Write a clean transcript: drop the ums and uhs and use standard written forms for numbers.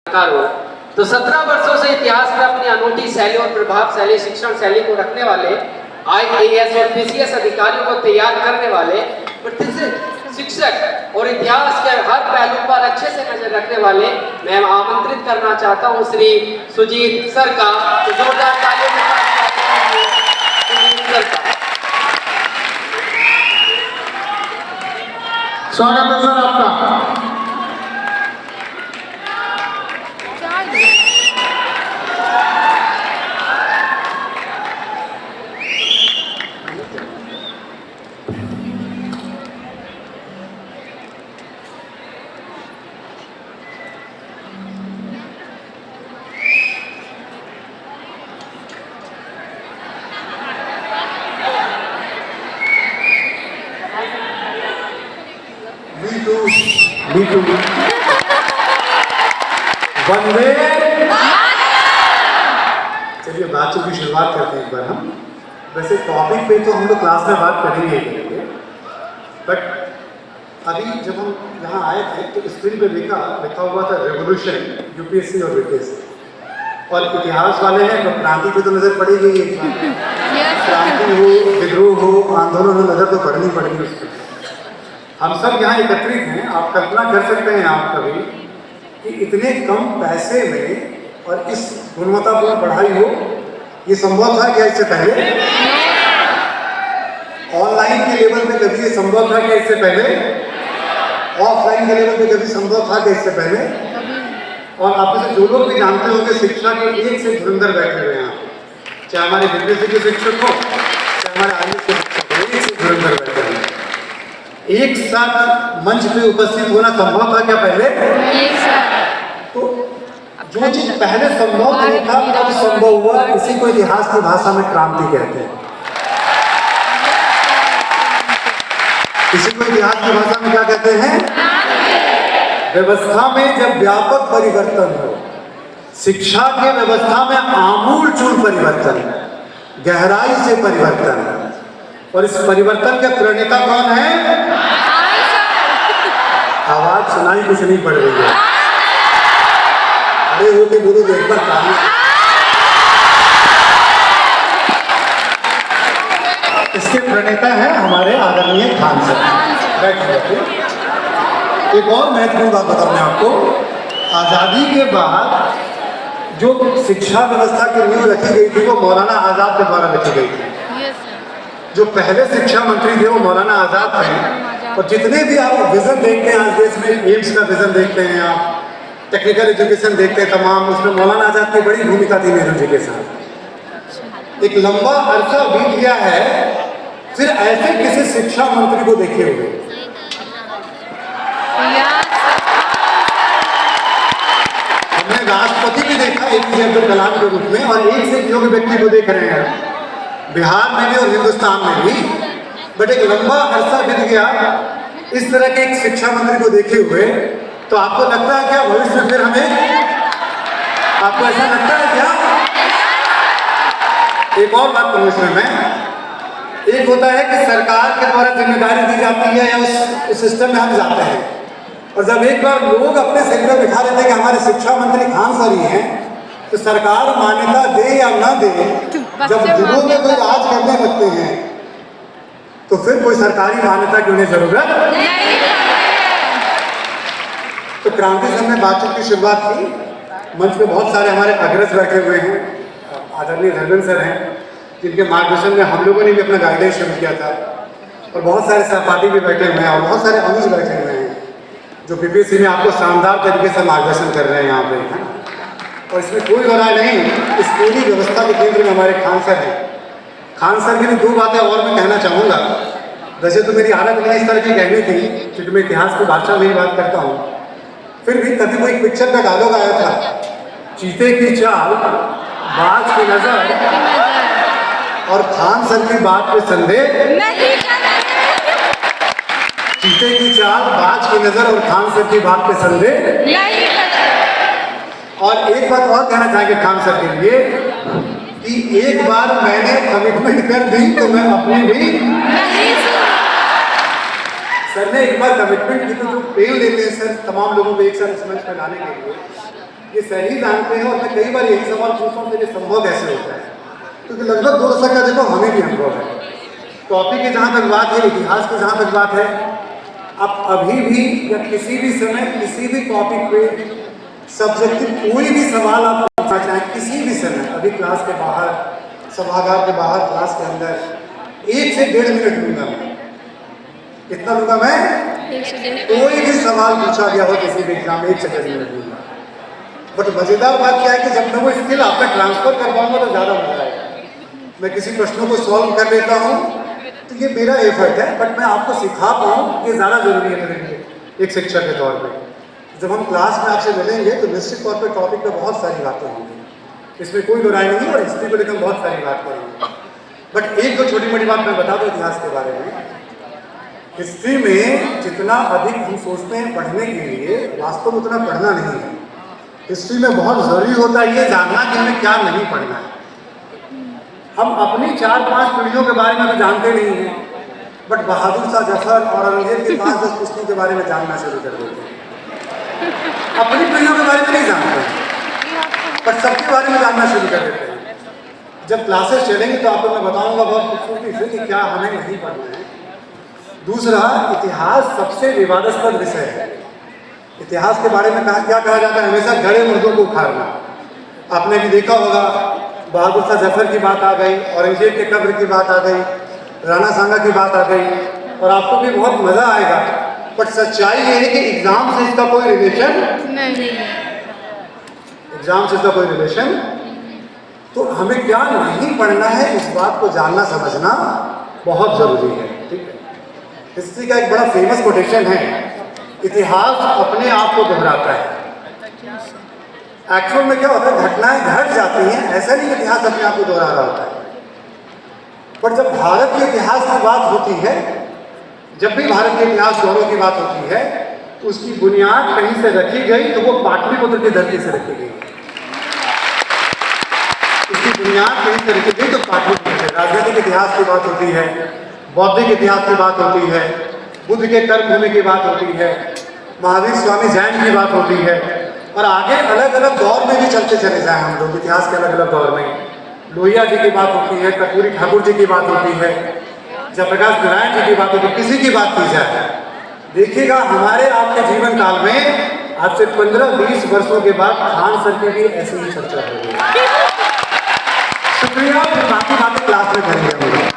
हो तो 17 वर्षों से इतिहास में अपनी अनूठी शैली और प्रभावशाली शिक्षण शैली को रखने वाले IAS और PCS अधिकारियों को तैयार करने वाले प्रतिष्ठित शिक्षक और इतिहास के हर पहलू पर अच्छे से नजर रखने वाले मैं आमंत्रित करना चाहता हूं श्री सुजीत सर का। तो जोरदार तालियों के साथ सुजीत सर का स्वागत है सर आपका। वंदे। चलिए बातचीत की शुरुआत करते हैं एक बार हम। वैसे टॉपिक पे तो हम लोग क्लास में बात करेंगे बट अभी जब हम यहाँ आए थे तो स्क्रीन पे लिखा हुआ था रेवोल्यूशन यूपीएससी और बीपीएससी, और इतिहास वाले हैं तो क्रांति पे तो नजर पड़ेगी ही। क्रांति हो, विद्रोह हो, आंदोलन हो, नजर तो पड़नी पड़ेगी उस पर। हम सब यहाँ एकत्रित हैं। आप कल्पना कर सकते हैं आप कभी कि इतने कम पैसे में और इस गुणवत्तापूर्ण पढ़ाई हो, ये संभव था क्या इससे पहले? ऑनलाइन के लेवल पे कभी ये संभव था क्या इससे पहले? ऑफलाइन के लेवल पे कभी संभव था क्या इससे पहले? और आप में से जो लोग भी जानते होंगे शिक्षा के एक से धुरंधर बैठे हुए हैं, चाहे हमारे बीपीएससी के शिक्षक हो, चाहे हमारे IAS के शिक्षक हो, एक से धुरंधर बैठे हुए हैं। एक साथ मंच पे उपस्थित होना संभव था क्या पहले? तो जो चीज पहले संभव नहीं था अब संभव हुआ, इसी को इतिहास की भाषा में क्रांति कहते हैं। इसी को इतिहास की भाषा में क्या कहते हैं? व्यवस्था में जब व्यापक परिवर्तन हो, शिक्षा के व्यवस्था में आमूलचूल परिवर्तन, गहराई से परिवर्तन, और इस परिवर्तन के प्रणेता कौन है? आवाज सुनाई कुछ नहीं पड़ रही है, अरे हो के बोलो एक बार ताली। इसके प्रणेता है हमारे आदरणीय खान सर। एक और महत्वपूर्ण बात बताऊं मैं आपको, आजादी के बाद जो शिक्षा व्यवस्था की नींव रखी गई थी वो मौलाना आजाद के द्वारा रखी गई थी। जो पहले शिक्षा मंत्री थे वो मौलाना आजाद थे, और जितने भी आप विजन देखते हैं आज देश में, एम्स का विजन देखते हैं, आप टेक्निकल एजुकेशन देखते हैं, तमाम उसमें मौलाना आजाद की बड़ी भूमिका थी नेहरू जी के साथ। एक लंबा अरसा बीत गया है, फिर ऐसे किसी शिक्षा मंत्री को देखे हुए हमने राष्ट्रपति भी देखा APJ अब्दुल कलाम के रूप में, और एक से योग्य व्यक्ति को देख रहे हैं बिहार में भी और हिंदुस्तान में भी। बट एक लंबा अरसा बीत गया इस तरह के एक शिक्षा मंत्री को देखे हुए, तो आपको लगता है क्या भविष्य में फिर हमें, आपको ऐसा लगता है क्या? एक और बात कहूं इसमें मैं, एक होता है कि सरकार के द्वारा जिम्मेदारी दी जाती है या उस सिस्टम में हम जाते हैं, और जब एक बार लोग अपने सिर पे बिठा लेते हैं कि हमारे शिक्षा मंत्री खान सर ही हैं, तो सरकार मान्यता दे या ना दे, जब जिलों में कोई राज करने लगते हैं तो फिर कोई सरकारी मान्यता की उन्हें जरूरत नहीं। तो क्रांति सर ने बातचीत की शुरुआत की। मंच पे बहुत सारे हमारे अग्रज बैठे हुए हैं, आदरणीय धर्मेंद्र सर हैं जिनके मार्गदर्शन में हम लोगों ने भी अपना गाइडेंस शुरू किया था, और बहुत सारे सहपाठी भी बैठे हुए हैं, और बहुत सारे अनुज बैठे हुए हैं जो बीपीएससी में आपको शानदार तरीके से मार्गदर्शन कर रहे हैं यहाँ पे, है। और इसमें कोई हो रहा नहीं, इस पूरी व्यवस्था के केंद्र में हमारे खान सर हैं। खान सर की भी दो बातें और मैं कहना चाहूँगा। वैसे तो मेरी आदत नहीं इस तरह की कहनी थी, क्योंकि मैं इतिहास की भाषा में ही बात करता हूँ, फिर भी कभी कोई पिक्चर का डायलॉग आया था, चीते की चाल, बाज की नजर, और खान सर की बात पे संदेह नहीं। चीते की चाल, बाज की नजर, और खान सर की बात पे संदेह नहीं। और एक बात और कहना चाहेंगे खान सर के लिए कि एक बार मैंने कमिटमेंट कर दी तो मैं अपनी भी नहीं। सर ने एक बार कमिटमेंट की तो जो पेन लेते हैं सर तमाम लोगों को एक साथ इस मंच पर लाने के लिए, ये सही जानते हैं और मैं कई बार यही सवाल पूछता हूँ कि ये संभव कैसे होता है, क्योंकि लगभग 2 दशक का देखो हमें भी अनुभव है। टॉपिक की जहाँ तक बात है, इतिहास की जहाँ तक बात है, आप अभी भी या किसी भी समय किसी भी टॉपिक पे सब्जेक्टिव कोई भी सवाल आप पूछना चाहें किसी भी समय, अभी क्लास के बाहर, सभागार के बाहर, क्लास के अंदर 1 से 1.5 मिनट लूँगा मैं। कितना लूँगा मैं? कोई भी सवाल पूछा गया हो किसी भी एग्जाम में 1 से 1.5 मिनट लूँगा। बट मज़ेदार बात क्या है कि जब मैं वो स्किल आप पे ट्रांसफर कर पाऊँगा तो ज़्यादा मजा आएगा। मैं किसी प्रश्नों को सॉल्व कर लेता हूँ तो ये मेरा एफर्ट है, बट मैं आपको सिखा पाऊँ ये ज़्यादा ज़रूरी है मेरे लिए एक शिक्षक के तौर पर। जब हम क्लास में आपसे मिलेंगे तो निश्चित तौर पर टॉपिक पर बहुत सारी बातें होंगी, इसमें कोई दो राय नहीं, और हिस्ट्री को लेकर हम बहुत सारी बात करेंगे। बट एक दो छोटी मोटी बात मैं बता दूं इतिहास के बारे में। हिस्ट्री में जितना अधिक हम सोचते हैं पढ़ने के लिए, वास्तव में उतना पढ़ना नहीं है। हिस्ट्री में बहुत ज़रूरी होता है ये जानना कि हमें क्या नहीं पढ़ना है। हम अपनी 4-5 पीढ़ियों के बारे में तो जानते नहीं हैं, बट बहादुर शाह जफर और औरंगजेब की 5-10 पुस्तकों के बारे में जानना शुरू कर देते हैं। अपनी पीढ़ियों के बारे में नहीं जानते, पर सबके बारे में जानना शुरू कर देते हैं। जब क्लासेस चलेंगी तो आपको मैं बताऊंगा बहुत खूबसूरती से कि क्या हमें नहीं पढ़ना है। दूसरा, इतिहास सबसे विवादास्पद विषय है। इतिहास के बारे में क्या कहा जाता है? हमेशा गड़े मुर्दों को उखाड़ना। आपने भी देखा होगा, बहादुर शाह जफर की बात आ गई, औरंगजेब के कब्र की बात आ गई, राणा सांगा की बात आ गई, और आपको भी बहुत मज़ा आएगा। बट सच्चाई ये है कि एग्जाम से इसका कोई रिलेशन नहीं है। एग्जाम से इसका कोई रिलेशन, तो हमें क्या नहीं पढ़ना है इस बात को जानना समझना बहुत जरूरी है। ठीक है, हिस्ट्री का एक बड़ा फेमस कोटेशन है, इतिहास अपने आप को दोहराता है। एक्चुअल में क्या होता है, घटनाएं घट जाती हैं, ऐसा नहीं इतिहास अपने आप को दोहरा रहा होता है। पर जब भारत के इतिहास की बात होती है, जब भी भारत के इतिहास गौरव की बात होती है, तो उसकी बुनियाद कहीं से रखी गई तो वो पाटलिपुत्र की धरती से रखी गई। उसकी बुनियाद कहीं से रखी गई तो पाटलिपुत्र से। राजनीतिक इतिहास की बात होती है, बौद्धिक इतिहास की बात होती है, बुद्ध के कर्मभूमि की बात होती है, महावीर स्वामी जैन की बात होती है, और आगे अलग अलग दौर में भी चलते चले जाए हम लोग इतिहास के अलग अलग दौर में। लोहिया जी की बात होती है, कर्पूरी ठाकुर जी की बात होती है, जयप्रकाश नारायण जी की बात होती है, किसी की बात की जाए, देखिएगा हमारे आपके जीवन काल में आज से 15-20 वर्षों के बाद खान सर की भी ऐसी ही चर्चा होगी। शुक्रिया, बाकी बातें क्लास में करेंगे हम लोग।